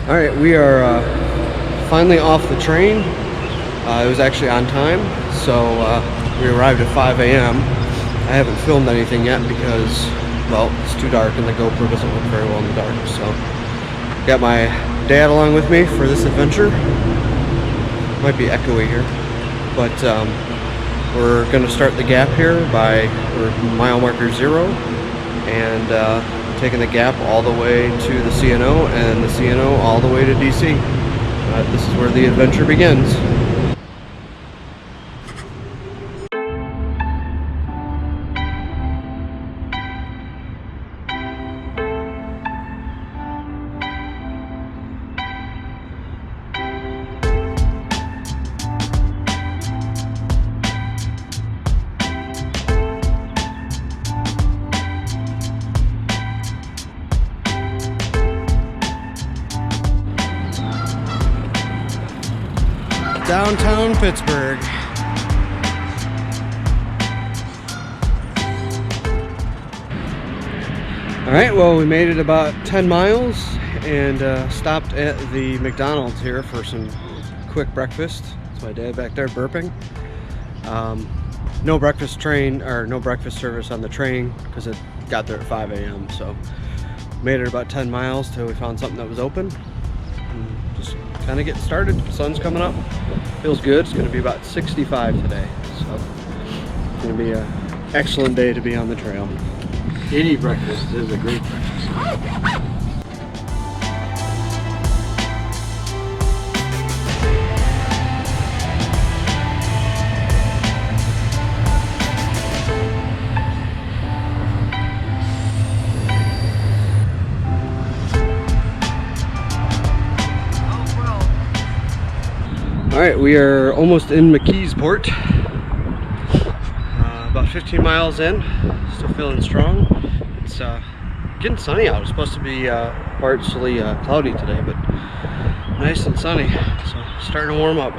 All right, we are finally off the train. It was actually on time, so we arrived at 5 a.m. I haven't filmed anything yet because, well, it's too dark and the GoPro doesn't work very well in the dark. So, got my dad along with me for this adventure. Might be echoey here, but we're gonna start the gap here by mile marker 0, and taking the gap all the way to the CNO, and the CNO all the way to DC. This is where the adventure begins. Downtown Pittsburgh. All right, well, we made it about 10 miles and stopped at the McDonald's here for some quick breakfast. That's my dad back there burping. No breakfast train, or no breakfast service on the train because it got there at 5 a.m. So made it about 10 miles till we found something that was open. And just kind of getting started. Sun's coming up. Feels good. It's going to be about 65 today. So it's going to be an excellent day to be on the trail. Any breakfast is a great breakfast. All right, we are almost in McKeesport. About 15 miles in, still feeling strong. It's getting sunny out. It's supposed to be partially cloudy today, but nice and sunny. So starting to warm up.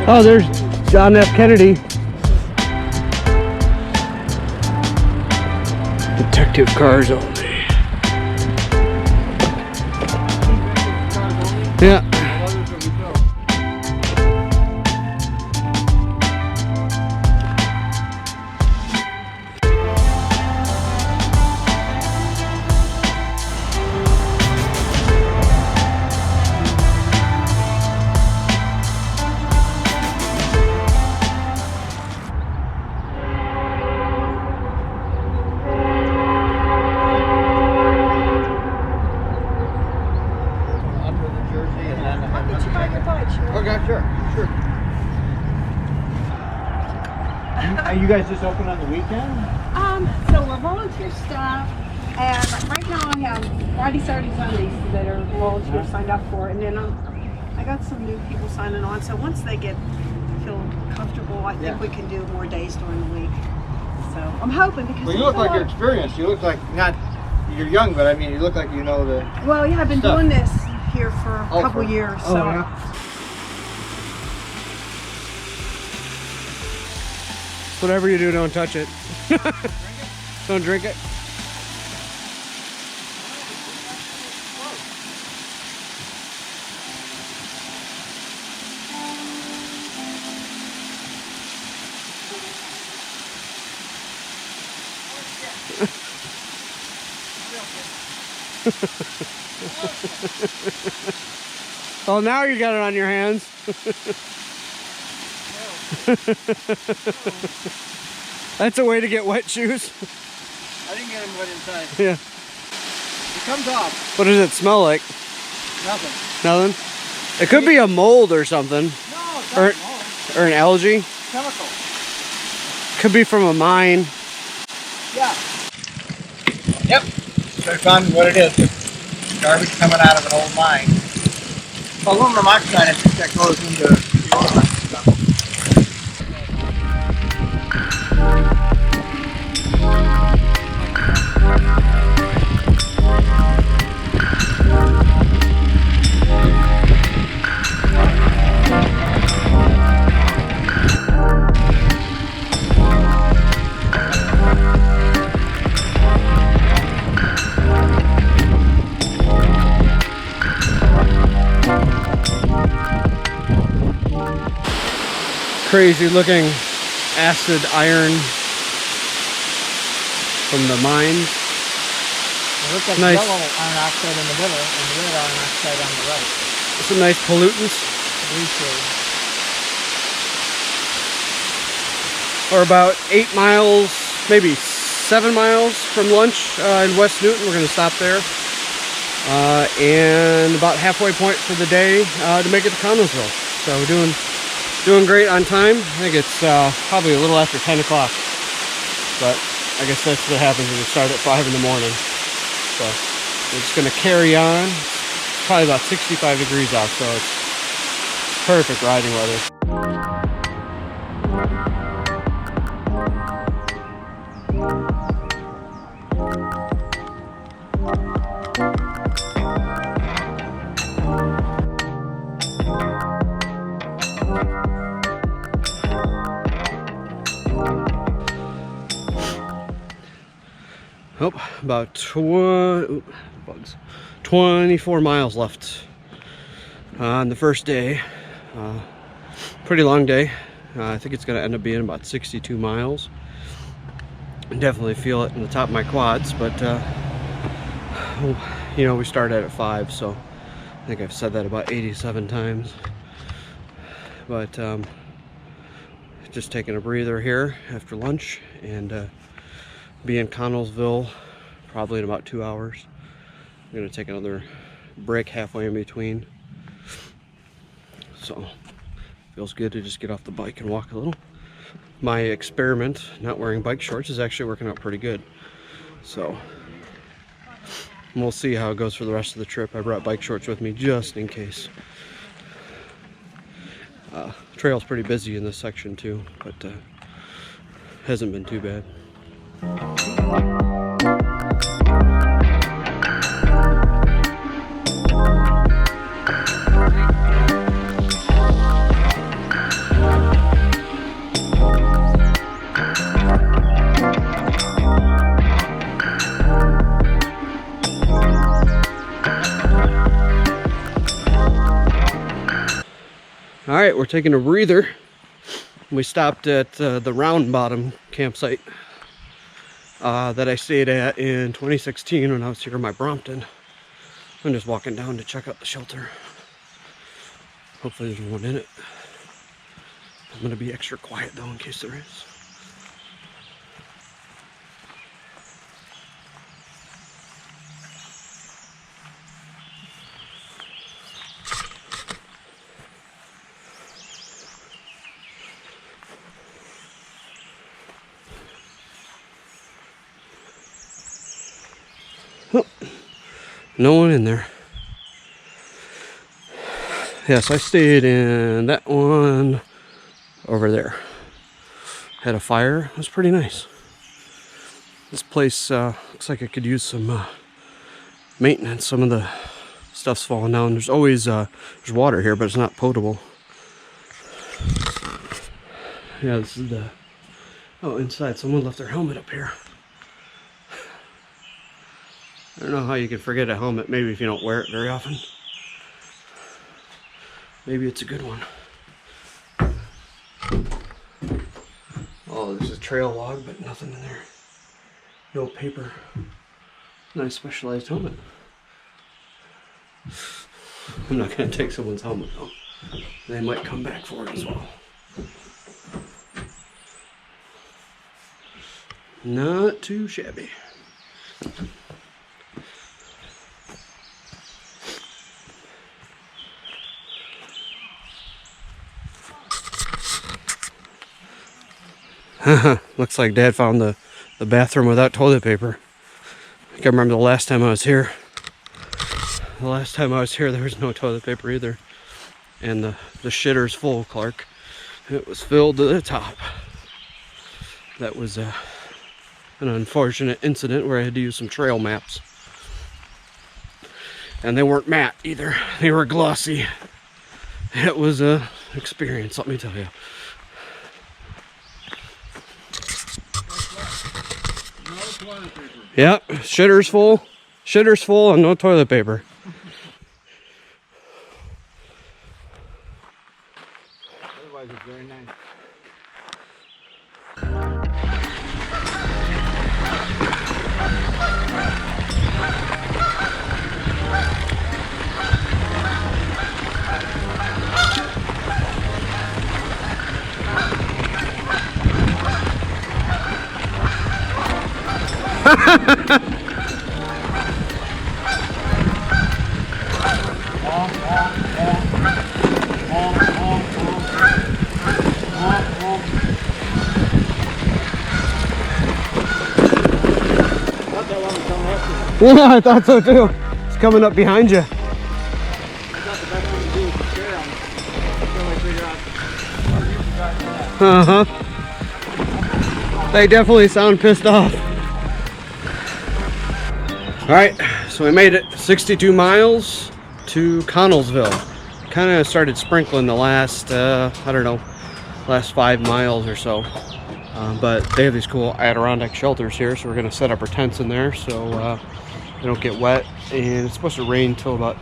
Oh, there's John F. Kennedy. Detective cars only. Yeah. Okay, sure. Are you guys just open on the weekend? So we're volunteer staff, and right now I have Friday, Saturday, Sundays that are volunteers signed up for, and then I got some new people signing on. So once they feel comfortable, I think we can do more days during the week. So I'm hoping because. Well, you look like you're experienced. You look like you're young, but I mean, you look like you know the. Well, yeah, I've been doing this here for a couple years. Oh, so. yeah. Whatever you do, don't touch it. Don't drink it. Oh, now you got it on your hands. That's a way to get wet shoes. I didn't get them wet inside. Yeah. It comes off. What does it smell like? Nothing. Nothing? It could be a mold or something. No, it's not mold. Or an algae. Chemical. Could be from a mine. Yeah. Yep. So I found what it is. Garbage coming out of an old mine. Aluminum oxide, I think that goes into the oil and stuff. crazy looking acid iron from the mines. It looks like Nice. yellow iron oxide in the middle and red iron oxide on the right. Some nice pollutants. Blue shade. We're about 8 miles, maybe 7 miles from lunch in West Newton. We're going to stop there. And about halfway point for the day to make it to Connellsville. So we're doing great on time. I think it's probably a little after 10 o'clock. But I guess that's what happens when you start at 5 in the morning. So we're just going to carry on. It's probably about 65 degrees out, so it's perfect riding weather. Oh, about 24 miles left on the first day. Pretty long day. I think it's going to end up being about 62 miles. I definitely feel it in the top of my quads, but you know, we started at 5, so I think I've said that about 87 times. But just taking a breather here after lunch, and be in Connellsville probably in about 2 hours. I'm gonna take another break halfway in between. So feels good to just get off the bike and walk a little. My experiment, not wearing bike shorts, is actually working out pretty good. So we'll see how it goes for the rest of the trip. I brought bike shorts with me just in case. Trail's pretty busy in this section too, but hasn't been too bad. All right, we're taking a breather. We stopped at the Round Bottom campsite that I stayed at in 2016 when I was here in my Brompton. I'm just walking down to check out the shelter. Hopefully there's one in it. I'm gonna be extra quiet though in case there is. Oh, no one in there. Yes, I stayed in that one over there. Had a fire. It was pretty nice. This place looks like it could use some maintenance. Some of the stuff's falling down. There's always there's water here, but it's not potable. Yeah, this is the... Oh, inside. Someone left their helmet up here. I don't know how you can forget a helmet, maybe if you don't wear it very often. Maybe it's a good one. Oh, there's a trail log, but nothing in there. No paper. Nice specialized helmet. I'm not going to take someone's helmet though. They might come back for it as well. Not too shabby. Looks like Dad found the bathroom without toilet paper. I can remember the last time I was here. The last time I was here, there was no toilet paper either. And the shitter's full, Clark. It was filled to the top. That was an unfortunate incident where I had to use some trail maps. And they weren't matte either. They were glossy. It was an experience, let me tell you. Yep, shitter's full and no toilet paper. Otherwise it's very nice. Yeah, I thought so too. It's coming up behind you. Uh-huh. They definitely sound pissed off. Alright, so we made it 62 miles to Connellsville. Kind of started sprinkling the last, I don't know, last 5 miles or so. But they have these cool Adirondack shelters here, so we're going to set up our tents in there so they don't get wet. And it's supposed to rain till about,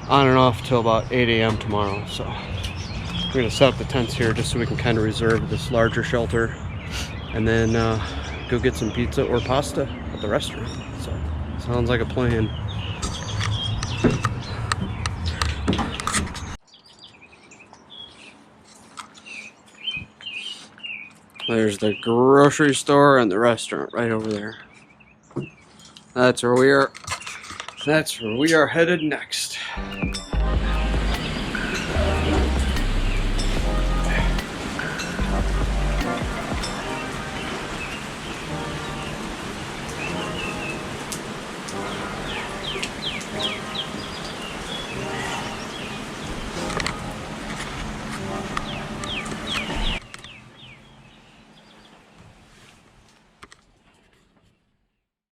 on and off till about 8 a.m. tomorrow. So we're going to set up the tents here just so we can kind of reserve this larger shelter. And then go get some pizza or pasta at the restaurant. So sounds like a plan. There's the grocery store and the restaurant right over there. That's where we are. That's where we are headed next.